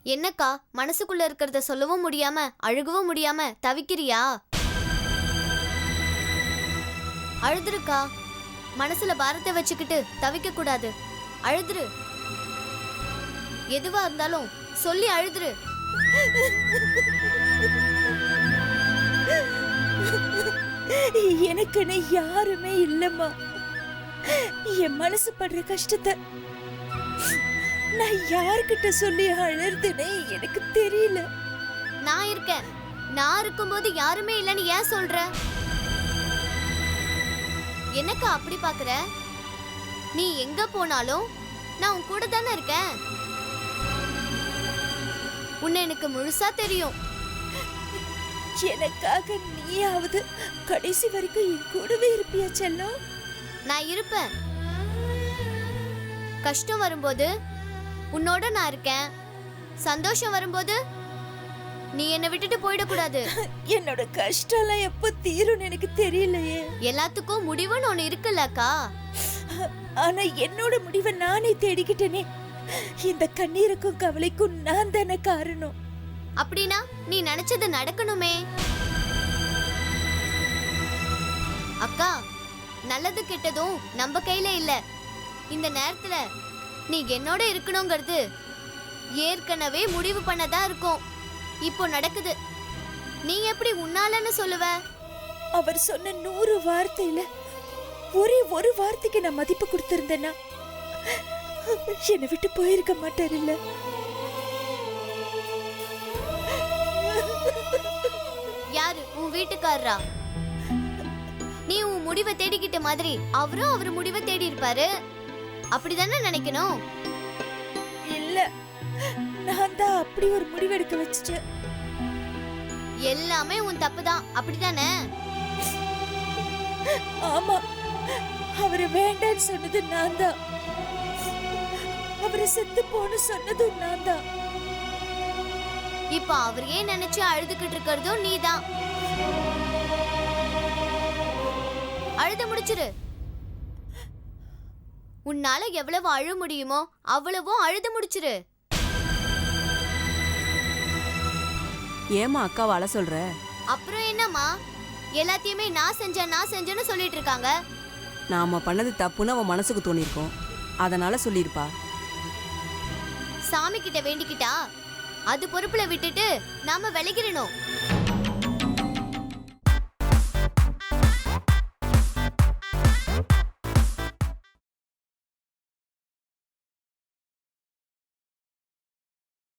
என்னக்கா மனசுக்குள்ள இருக்கிறத சொல்லவும் முடியாம அழுகவும் முடியாம தவிக்கிறியா? அழுதுருக்கா. மனசுல பாரத்தை வச்சுக்கிட்டு தவிக்க கூடாது. அழுதுரு. எதுவா இருந்தாலும் சொல்லி அழுதுரு. எனக்குன்னு யாருமே இல்லம்மா. என் மனசு படுற கஷ்டத்தை நான் யார்கிட்ட சொல்லி அழுதுனே எனக்கு தெரியல. நான் இருக்கேன். நான் இருக்கும்போது யாருமே இல்லைன்னு ஏன் சொல்ற? என்னக்கா அப்படி பாக்குற? நீ எங்க போனாலும் நான் உன் கூட தானே இருக்கேன். உன்னை எனக்கு முழுசா தெரியும். எனக்காக நீயாவது கடைசி வரைக்கும் என் கூடவே இருப்பியா செல்லம்? நான் இருப்பேன். கஷ்டம் வரும்போது உன்னோட நான் இருக்கேன். சந்தோஷம் வரும்போது நீ என்னை விட்டுட்டு போயிடக்கூடாது. என்னோட கஷ்டம்லாம் எப்ப தீரும்னு எனக்கு தெரியலையே. எல்லாத்துக்கும் முடிவுன்னு ஒண்ணு இருக்குல்லக்கா. ஆனா என்னோட முடிவை நானே தேடிக்கிட்டேனே. இந்த கண்ணீருக்கும் கவலைக்கும் நான் தானே காரணம். அப்படின்னா நீ நினைச்சது நடக்கணுமே. அக்கா, நல்லது கெட்டதும் நம்ம கையில இல்ல. இந்த நேரத்துல நீ என்னோட இருக்கணுங்கிறது ஏற்கனவே முடிவு பண்ணதா இருக்கும். இப்போ நடக்குது. நீ எப்படி உன்னாலன்னு சொல்லுவ? அவர் சொன்ன 100 வார்த்தையில ஒரே ஒரு வார்த்தைக்கு நான் மதிப்பு கொடுத்திருந்தேன்னா என்னை விட்டு போயிருக்க மாட்டார் இல்ல? யாரு? உன் வீட்டுக்காரரா? நீ உன் முடிவை தேடிக்கிட்ட மாதிரி அவரும் அவர் முடிவை தேடி இருப்பாரு. அப்படிதானே நினைக்கணும். இல்ல, நான் தான் அப்படி ஒரு முடிவெடுக்க வச்சுட்டேன். எல்லாமே உன் தப்புதான், அப்படிதானே? ஆமா, அவரை வேண்டான்னு சொன்னது நான் தான். அவரை செத்து போன்னு சொன்னதும் நான் தான். இப்ப அவரையே நினைச்சு அழுதுகிட்டு இருக்கிறதும் நீதான். அழுத முடிச்சிரு. உன்னால எவ்வளவு அழ முடியுமோ அவ்வளவும் அழுது முடிச்சிரு. ஏமா அக்காவை அழ சொல்ற? அப்புறம் என்னம்மா, எல்லாத்தையுமே நான் செஞ்சேன்னு சொல்லிட்டு இருக்காங்க. நாம பண்ணது தப்புன்னு அவன் மனசுக்கு தோணிருக்கோம், அதனால சொல்லிருப்பா. சாமி கிட்ட வேண்டிக்கிட்டா அது பொறுப்புல விட்டுட்டு நாம விலகிடணும்.